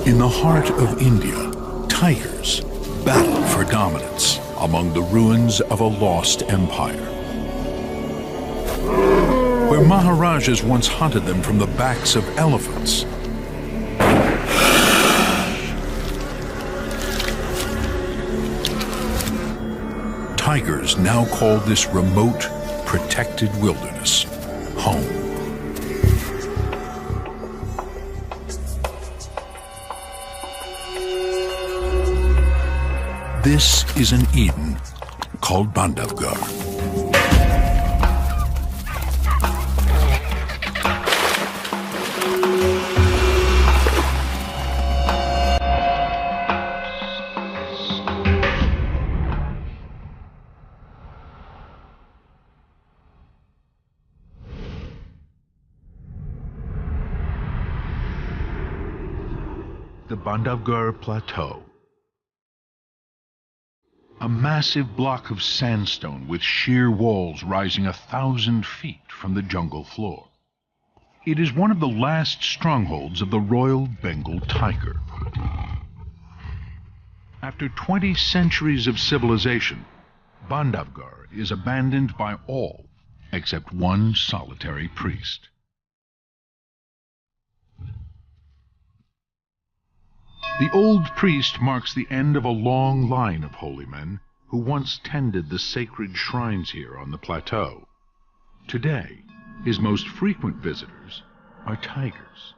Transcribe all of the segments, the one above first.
In the heart of India, tigers battle for dominance among the ruins of a lost empire. Where Maharajas once hunted them from the backs of elephants, tigers now call this remote, protected wilderness home. This is an Eden called Bandhavgarh. The Bandhavgarh Plateau. A massive block of sandstone with sheer walls rising 1,000 feet from the jungle floor. It is one of the last strongholds of the Royal Bengal tiger. After 20 centuries of civilization, Bandhavgarh is abandoned by all except one solitary priest. The old priest marks the end of a long line of holy men who once tended the sacred shrines here on the plateau. Today, his most frequent visitors are tigers.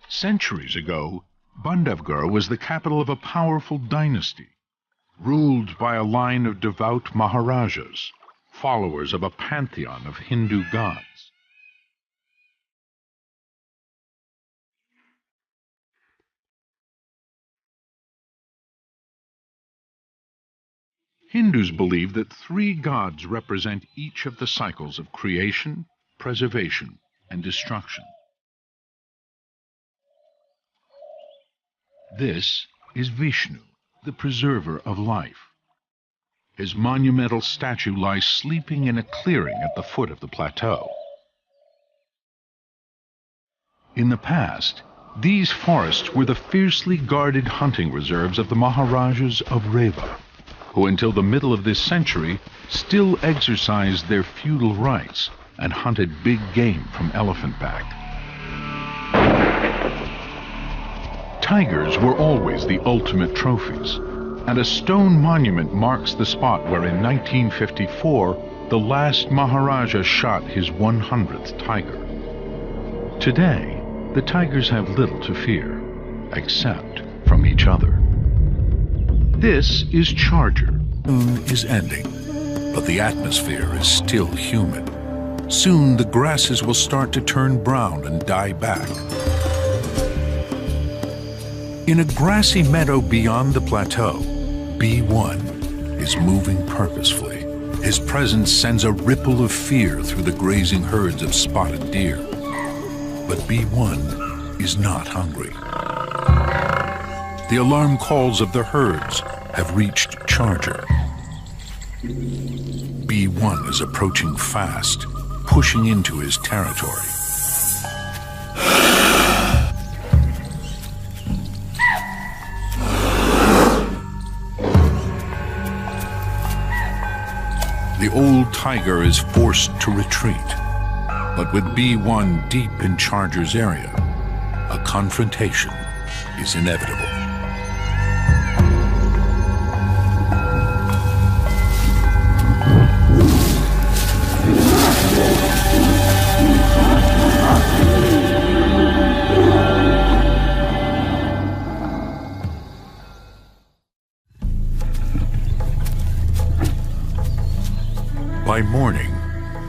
Centuries ago, Bandhavgarh was the capital of a powerful dynasty, ruled by a line of devout Maharajas, followers of a pantheon of Hindu gods. Hindus believe that 3 gods represent each of the cycles of creation, preservation, and destruction. This is Vishnu, the preserver of life. His monumental statue lies sleeping in a clearing at the foot of the plateau. In the past, these forests were the fiercely guarded hunting reserves of the Maharajas of Reva, who until the middle of this century still exercised their feudal rights and hunted big game from elephant-back. Tigers were always the ultimate trophies, and a stone monument marks the spot where in 1954 the last Maharaja shot his 100th tiger. Today, the tigers have little to fear, except from each other. This is Charger. Moon is ending, but the atmosphere is still humid. Soon the grasses will start to turn brown and die back. In a grassy meadow beyond the plateau, B1 is moving purposefully. His presence sends a ripple of fear through the grazing herds of spotted deer. But B1 is not hungry. The alarm calls of the herds have reached Charger. B1 is approaching fast, pushing into his territory. The old tiger is forced to retreat, but with B1 deep in Charger's area, a confrontation is inevitable. By morning,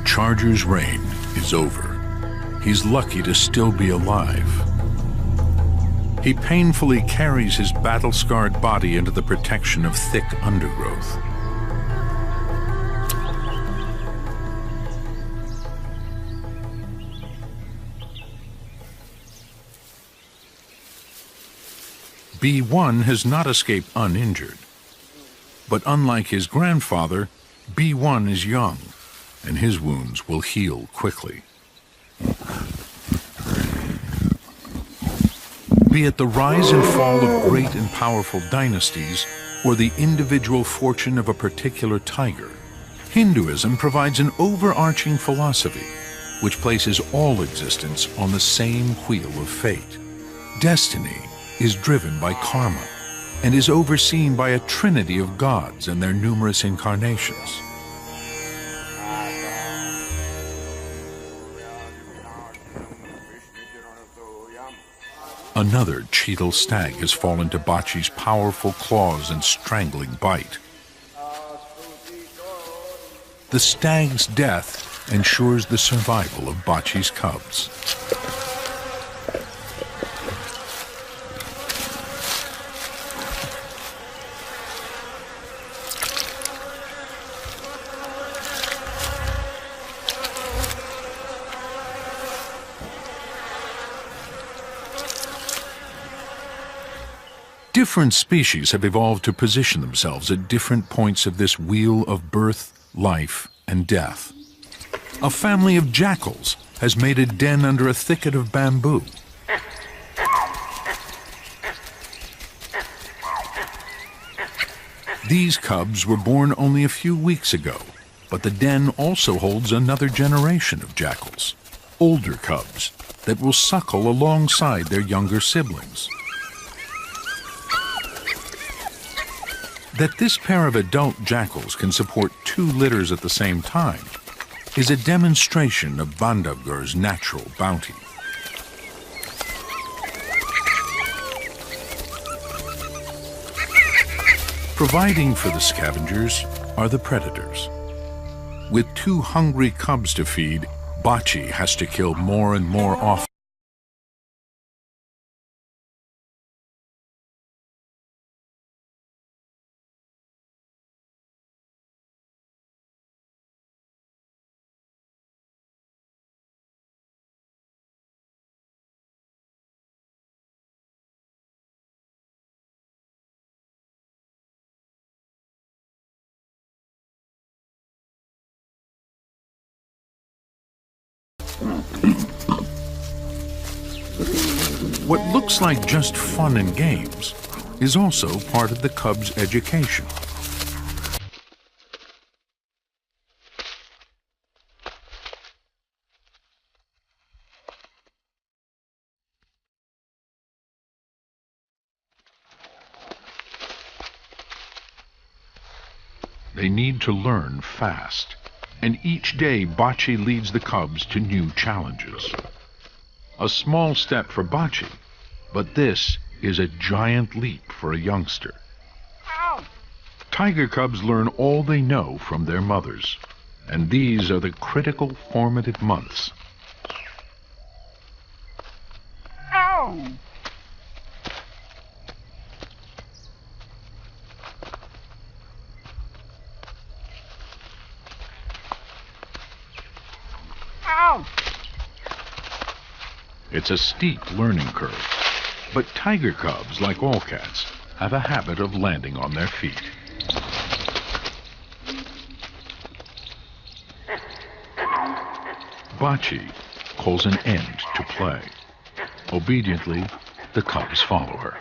Charger's reign is over. He's lucky to still be alive. He painfully carries his battle-scarred body into the protection of thick undergrowth. B1 has not escaped uninjured. But unlike his grandfather, B1 is young, and his wounds will heal quickly. Be it the rise and fall of great and powerful dynasties, or the individual fortune of a particular tiger, Hinduism provides an overarching philosophy which places all existence on the same wheel of fate. Destiny is driven by karma and is overseen by a trinity of gods and their numerous incarnations. Another cheetal stag has fallen to Bachi's powerful claws and strangling bite. The stag's death ensures the survival of Bachi's cubs. Different species have evolved to position themselves at different points of this wheel of birth, life, and death. A family of jackals has made a den under a thicket of bamboo. These cubs were born only a few weeks ago, but the den also holds another generation of jackals, older cubs, that will suckle alongside their younger siblings. That this pair of adult jackals can support 2 litters at the same time is a demonstration of Bandhavgarh's natural bounty. Providing for the scavengers are the predators. With 2 hungry cubs to feed, Bachi has to kill more and more often. What looks like just fun and games is also part of the cub's education. They need to learn fast, and each day Bachi leads the cubs to new challenges. A small step for Bachi, but this is a giant leap for a youngster. Tiger cubs learn all they know from their mothers, and these are the critical formative months. Ow! Ow! It's a steep learning curve, but tiger cubs, like all cats, have a habit of landing on their feet. Bachi calls an end to play. Obediently, the cubs follow her.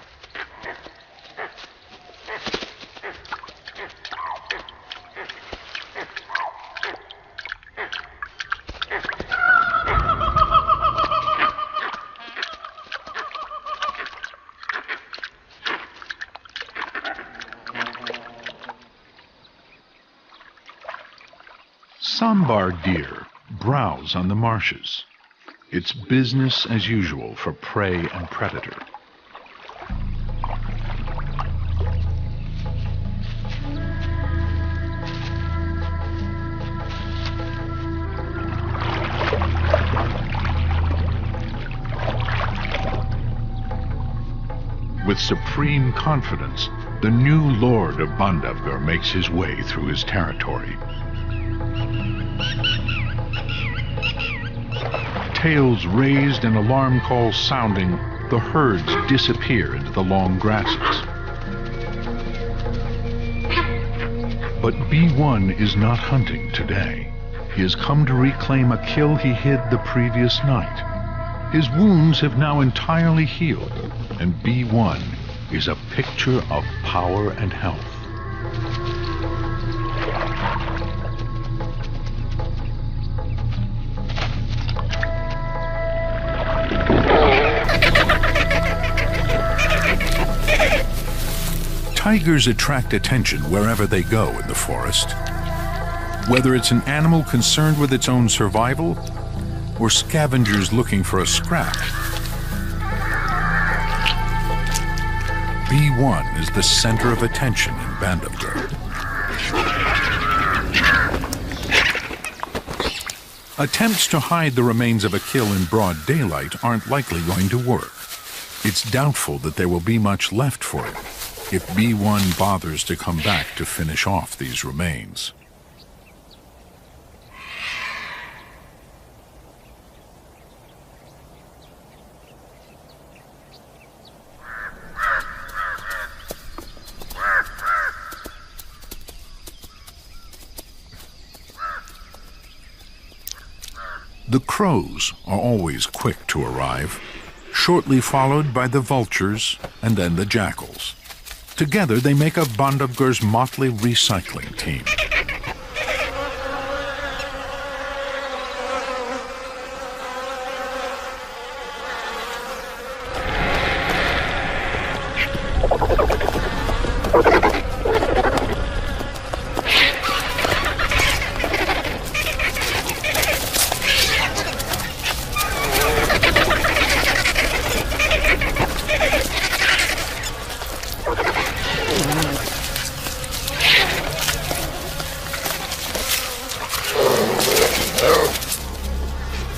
Sambar deer browse on the marshes. It's business as usual for prey and predator. With supreme confidence, the new lord of Bandhavgarh makes his way through his territory. Tails raised and alarm calls sounding, the herds disappear into the long grasses. But B1 is not hunting today. He has come to reclaim a kill he hid the previous night. His wounds have now entirely healed, and B1 is a picture of power and health. Tigers attract attention wherever they go in the forest. Whether it's an animal concerned with its own survival or scavengers looking for a scrap, B1 is the center of attention in Bandhavgarh. Attempts to hide the remains of a kill in broad daylight aren't likely going to work. It's doubtful that there will be much left for it if B1 bothers to come back to finish off these remains. The crows are always quick to arrive, shortly followed by the vultures and then the jackals. Together they make up Bandhavgarh's motley recycling team.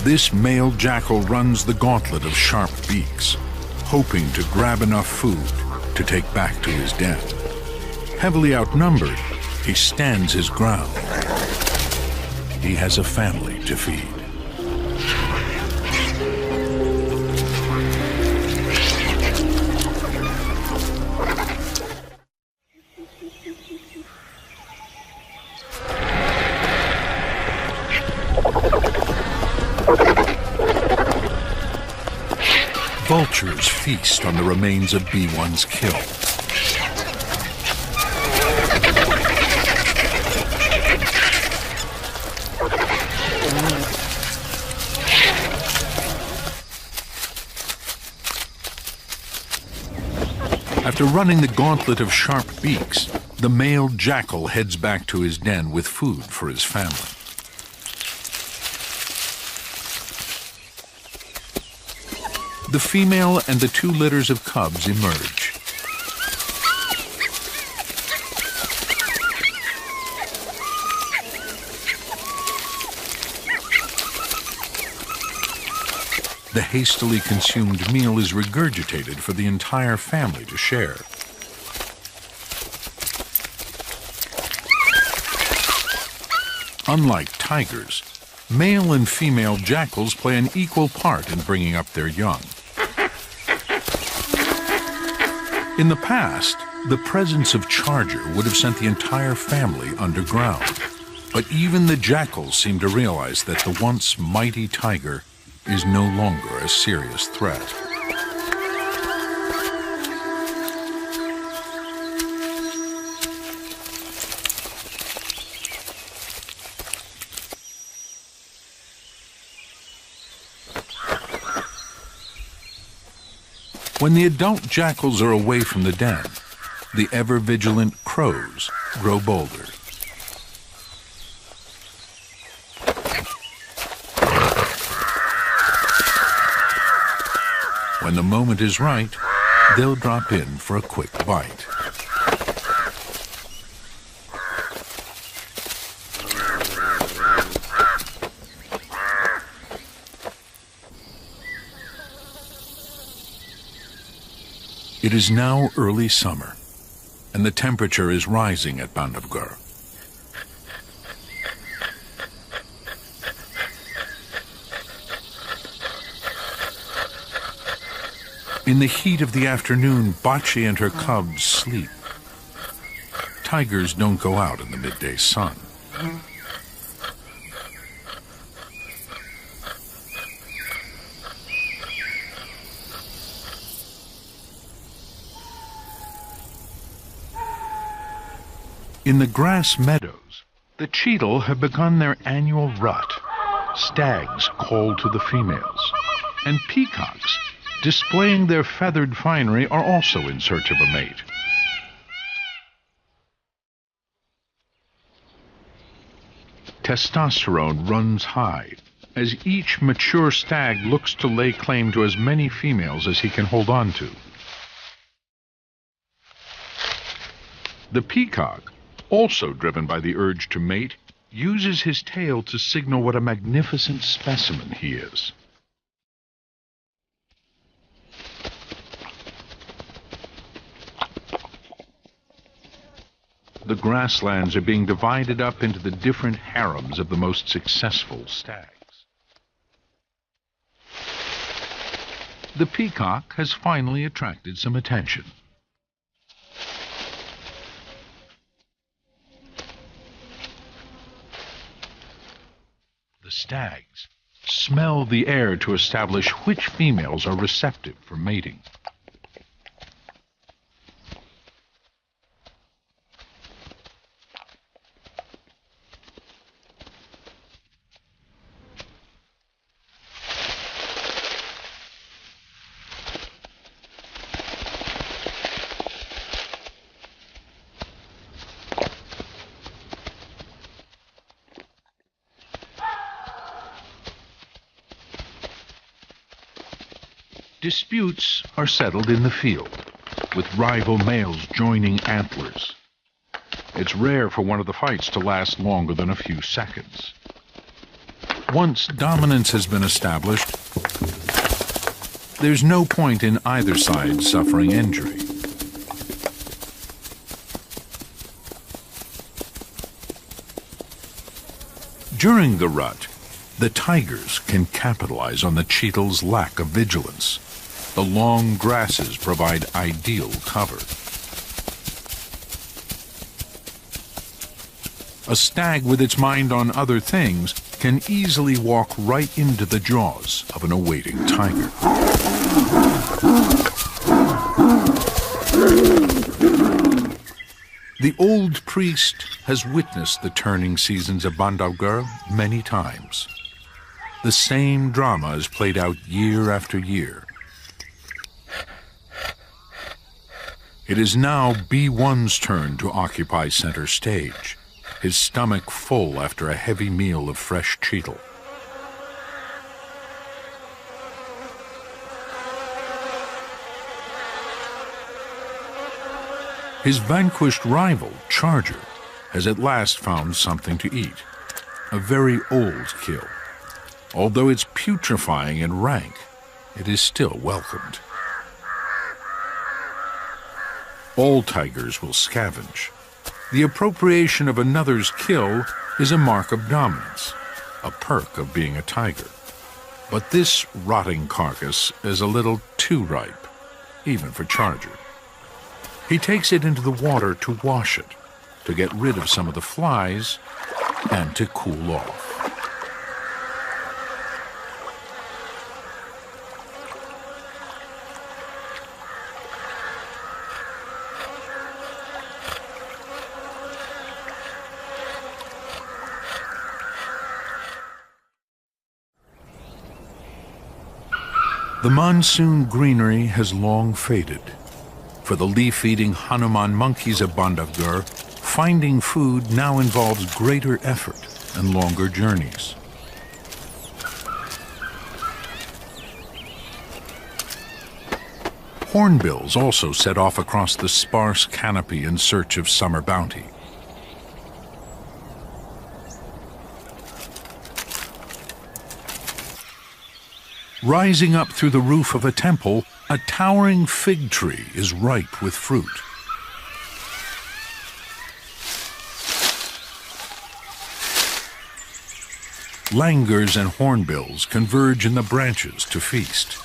This male jackal runs the gauntlet of sharp beaks, hoping to grab enough food to take back to his den. Heavily outnumbered, he stands his ground. He has a family to feed. Vultures feast on the remains of B1's kill. After running the gauntlet of sharp beaks, the male jackal heads back to his den with food for his family. The female and the two litters of cubs emerge. The hastily consumed meal is regurgitated for the entire family to share. Unlike tigers, male and female jackals play an equal part in bringing up their young. In the past, the presence of charger would have sent the entire family underground. But even the jackals seem to realize that the once mighty tiger is no longer a serious threat. When the adult jackals are away from the den, the ever-vigilant crows grow bolder. When the moment is right, they'll drop in for a quick bite. It is now early summer, and the temperature is rising at Bandhavgarh. In the heat of the afternoon, Bocce and her cubs sleep. Tigers don't go out in the midday sun. In the grass meadows, the cheetah have begun their annual rut. Stags call to the females, and peacocks, displaying their feathered finery, are also in search of a mate. Testosterone runs high as each mature stag looks to lay claim to as many females as he can hold on to. The peacock, also driven by the urge to mate, uses his tail to signal what a magnificent specimen he is. The grasslands are being divided up into the different harems of the most successful stags. The peacock has finally attracted some attention. The stags smell the air to establish which females are receptive for mating. Disputes are settled in the field, with rival males joining antlers. It's rare for one of the fights to last longer than a few seconds. Once dominance has been established, there's no point in either side suffering injury. During the rut, the tigers can capitalize on the cheetah's lack of vigilance. The long grasses provide ideal cover. A stag with its mind on other things can easily walk right into the jaws of an awaiting tiger. The old priest has witnessed the turning seasons of Bandhavgarh many times. The same drama is played out year after year. It is now B1's turn to occupy center stage, his stomach full after a heavy meal of fresh cheetle. His vanquished rival, Charger, has at last found something to eat, a very old kill. Although it's putrefying and rank, it is still welcomed. All tigers will scavenge. The appropriation of another's kill is a mark of dominance, a perk of being a tiger. But this rotting carcass is a little too ripe, even for Charger. He takes it into the water to wash it, to get rid of some of the flies, and to cool off. The monsoon greenery has long faded. For the leaf-eating Hanuman monkeys of Bandhavgarh, finding food now involves greater effort and longer journeys. Hornbills also set off across the sparse canopy in search of summer bounty. Rising up through the roof of a temple, a towering fig tree is ripe with fruit. Langurs and hornbills converge in the branches to feast.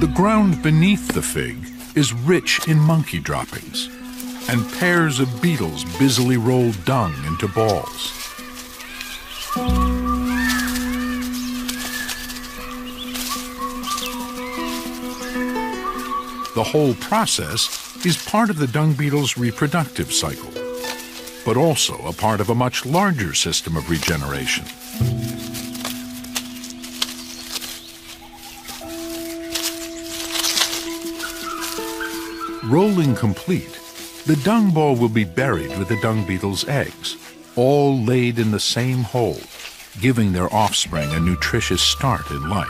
The ground beneath the fig is rich in monkey droppings, and pairs of beetles busily roll dung into balls. The whole process is part of the dung beetle's reproductive cycle, but also a part of a much larger system of regeneration. Rolling complete, the dung ball will be buried with the dung beetle's eggs, all laid in the same hole, giving their offspring a nutritious start in life.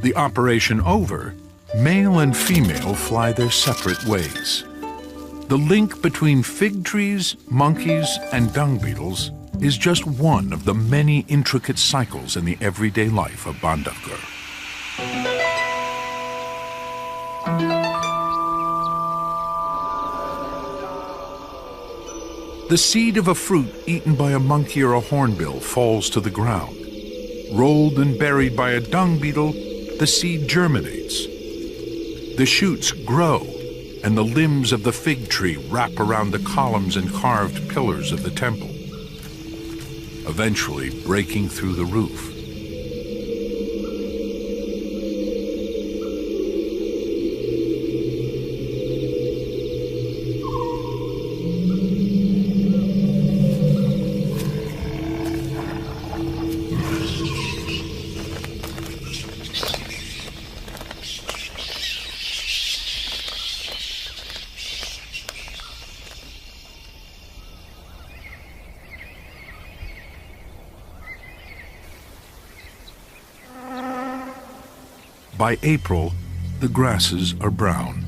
The operation over, male and female fly their separate ways. The link between fig trees, monkeys, and dung beetles is just one of the many intricate cycles in the everyday life of Bandhavgarh. The seed of a fruit eaten by a monkey or a hornbill falls to the ground. Rolled and buried by a dung beetle, the seed germinates. The shoots grow, and the limbs of the fig tree wrap around the columns and carved pillars of the temple, eventually breaking through the roof. By April, the grasses are brown,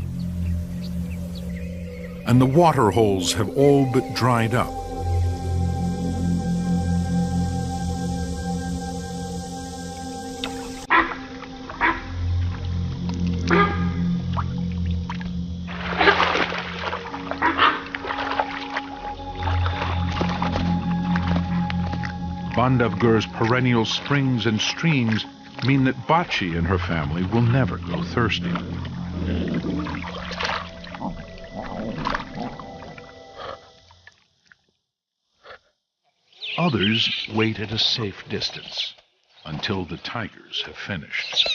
and the water holes have all but dried up. Bandhavgarh's perennial springs and streams mean that Bachi and her family will never go thirsty. Others wait at a safe distance until the tigers have finished.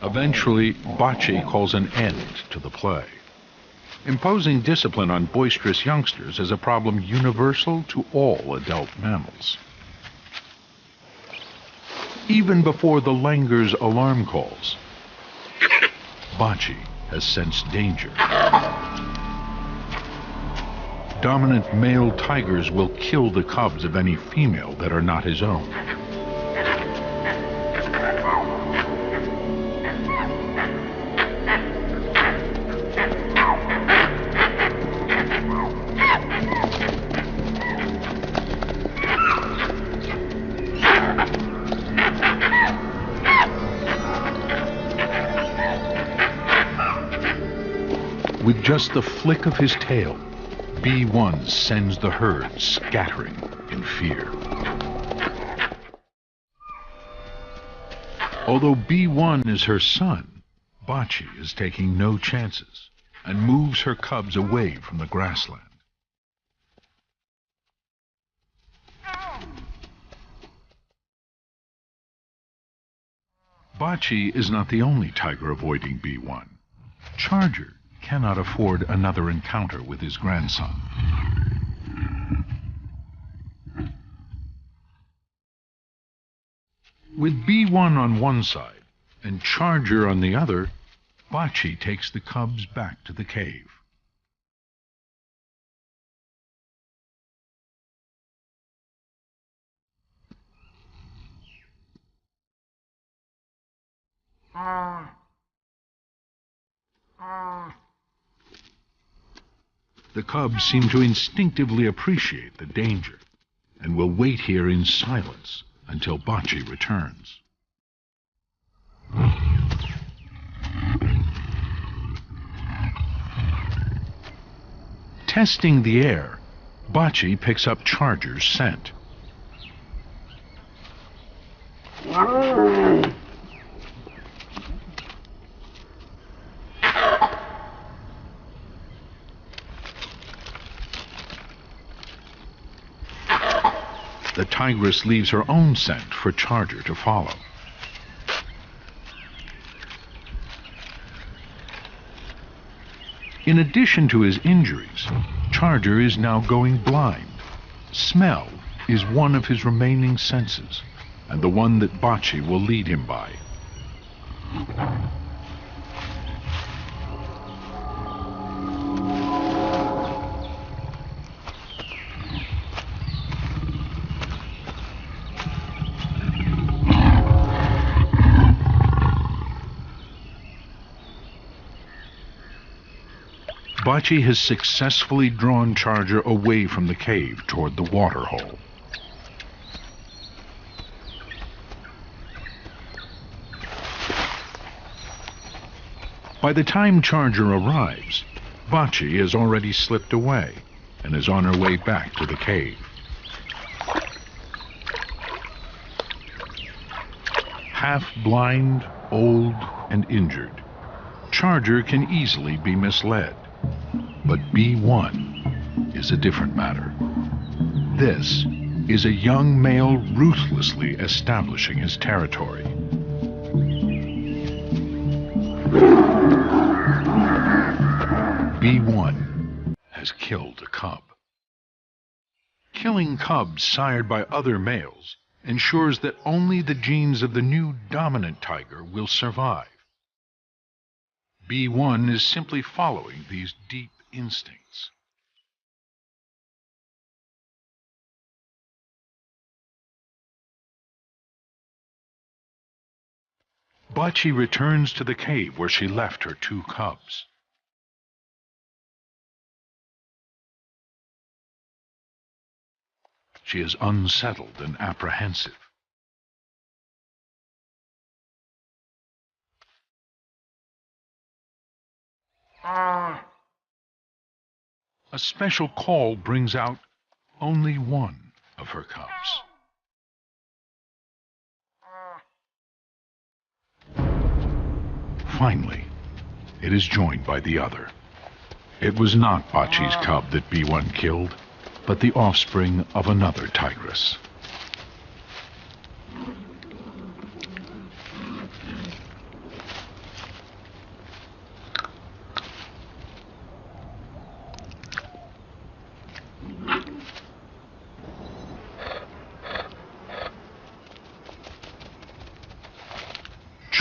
Eventually, Bachi calls an end to the play. Imposing discipline on boisterous youngsters is a problem universal to all adult mammals. Even before the langer's alarm calls, Bachi has sensed danger. Dominant male tigers will kill the cubs of any female that are not his own. With just the flick of his tail, B1 sends the herd scattering in fear. Although B1 is her son, Bachi is taking no chances and moves her cubs away from the grassland. Bachi is not the only tiger avoiding B1. Charger cannot afford another encounter with his grandson. With B1 on one side and Charger on the other, Bachi takes the cubs back to the cave. The cubs seem to instinctively appreciate the danger and will wait here in silence until Bachi returns. Testing the air, Bachi picks up Charger's scent. The tigress leaves her own scent for Charger to follow. In addition to his injuries, Charger is now going blind. Smell is one of his remaining senses, and the one that Bachi will lead him by. Bachi has successfully drawn Charger away from the cave toward the water hole. By the time Charger arrives, Bachi has already slipped away and is on her way back to the cave. Half blind, old, and injured, Charger can easily be misled. But B1 is a different matter. This is a young male ruthlessly establishing his territory. B1 has killed a cub. Killing cubs sired by other males ensures that only the genes of the new dominant tiger will survive. B1 is simply following these deep instincts. Bachi returns to the cave where she left her two cubs. She is unsettled and apprehensive. A special call brings out only one of her cubs. Finally, it is joined by the other. It was not Bachi's cub that B1 killed, but the offspring of another tigress.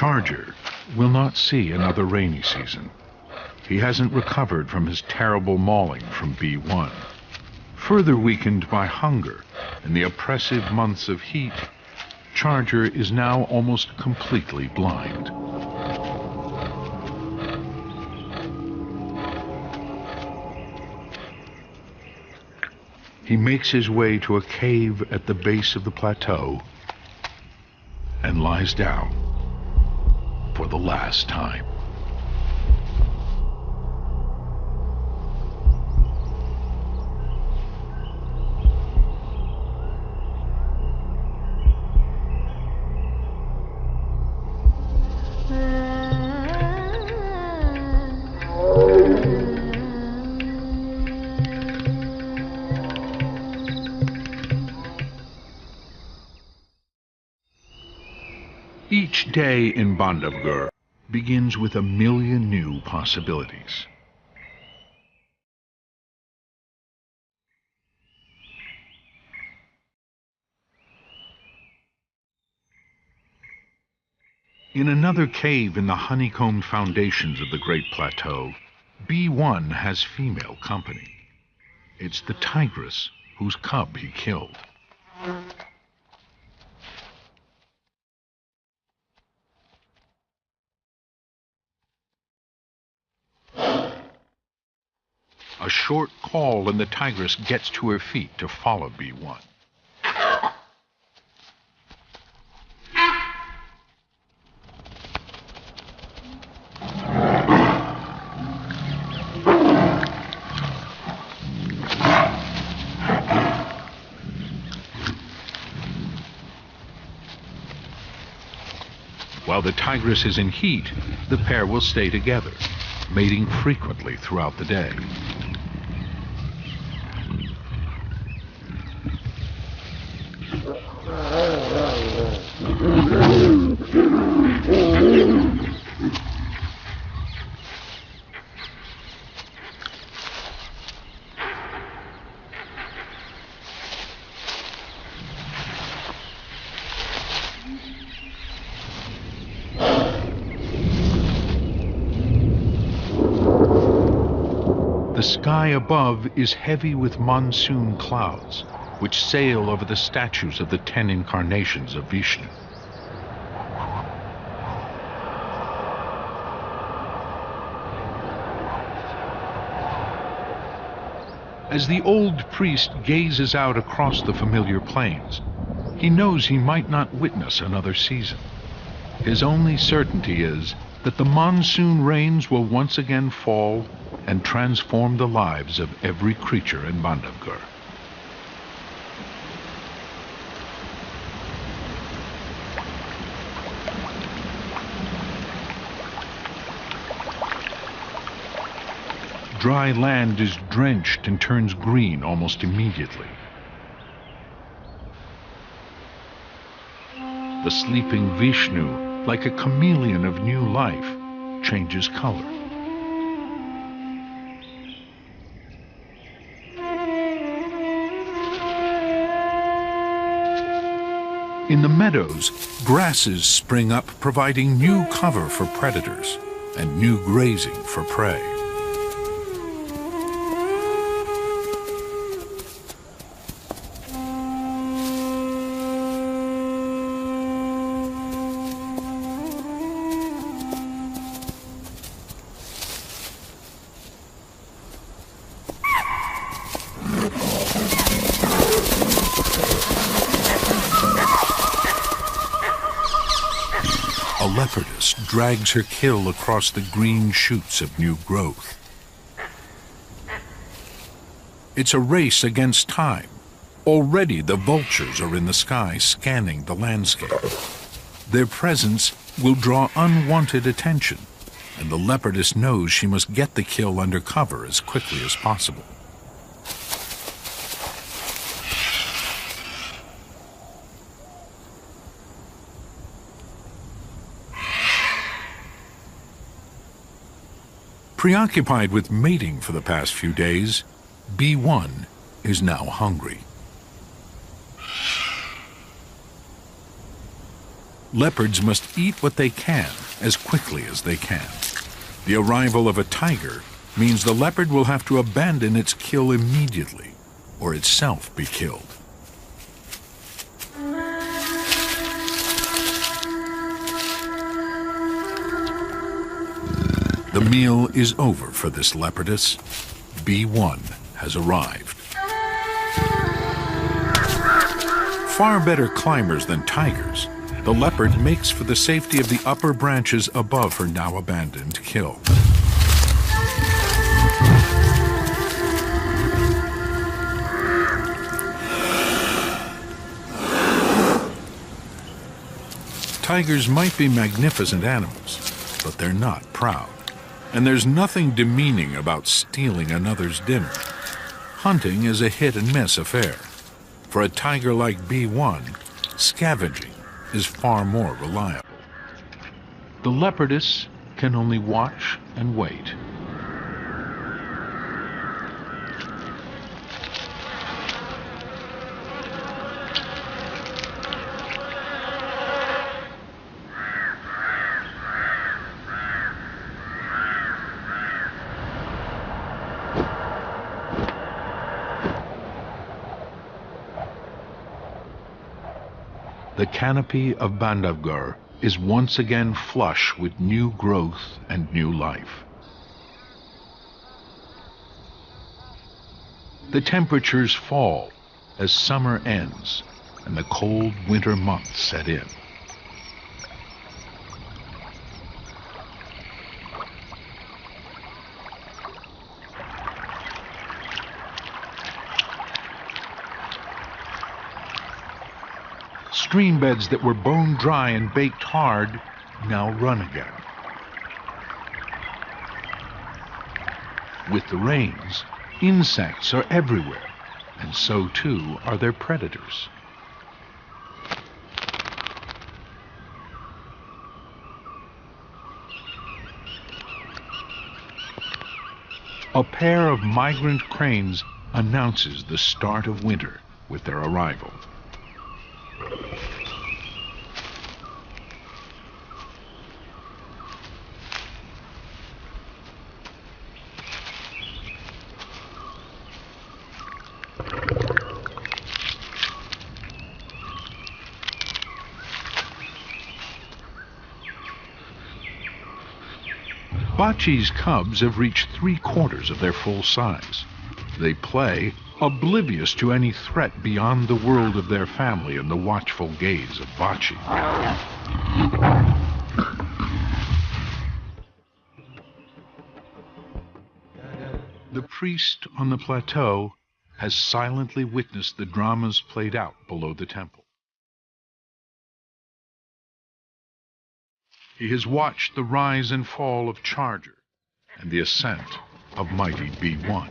Charger will not see another rainy season. He hasn't recovered from his terrible mauling from B1. Further weakened by hunger and the oppressive months of heat, Charger is now almost completely blind. He makes his way to a cave at the base of the plateau and lies down for the last time. Each day in Bandhavgarh begins with a million new possibilities. In another cave in the honeycombed foundations of the Great Plateau, B1 has female company. It's the tigress whose cub he killed. A short call and the tigress gets to her feet to follow B1. While the tigress is in heat, the pair will stay together, mating frequently throughout the day. The sky above is heavy with monsoon clouds, which sail over the statues of the 10 incarnations of Vishnu. As the old priest gazes out across the familiar plains, he knows he might not witness another season. His only certainty is that the monsoon rains will once again fall and transform the lives of every creature in Bandhavgarh. Dry land is drenched and turns green almost immediately. The sleeping Vishnu, like a chameleon of new life, changes color. In the meadows, grasses spring up, providing new cover for predators and new grazing for prey. A leopardess drags her kill across the green shoots of new growth. It's a race against time. Already the vultures are in the sky scanning the landscape. Their presence will draw unwanted attention, and the leopardess knows she must get the kill under cover as quickly as possible. Preoccupied with mating for the past few days, B1 is now hungry. Leopards must eat what they can as quickly as they can. The arrival of a tiger means the leopard will have to abandon its kill immediately, or itself be killed. The meal is over for this leopardess. B1 has arrived. Far better climbers than tigers, the leopard makes for the safety of the upper branches above her now abandoned kill. Tigers might be magnificent animals, but they're not proud. And there's nothing demeaning about stealing another's dinner. Hunting is a hit-and-miss affair. For a tiger like B1, scavenging is far more reliable. The leopardess can only watch and wait. The canopy of Bandhavgarh is once again flush with new growth and new life. The temperatures fall as summer ends and the cold winter months set in. Stream beds that were bone dry and baked hard now run again. With the rains, insects are everywhere, and so too are their predators. A pair of migrant cranes announces the start of winter with their arrival. Bachi's cubs have reached 3/4 of their full size. They play, oblivious to any threat beyond the world of their family and the watchful gaze of Bachi. The priest on the plateau has silently witnessed the dramas played out below the temple. He has watched the rise and fall of Charger and the ascent of mighty B1.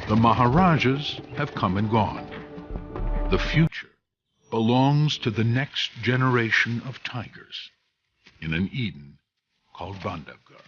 The Maharajas have come and gone. The future belongs to the next generation of tigers in an Eden called Bandhavgarh.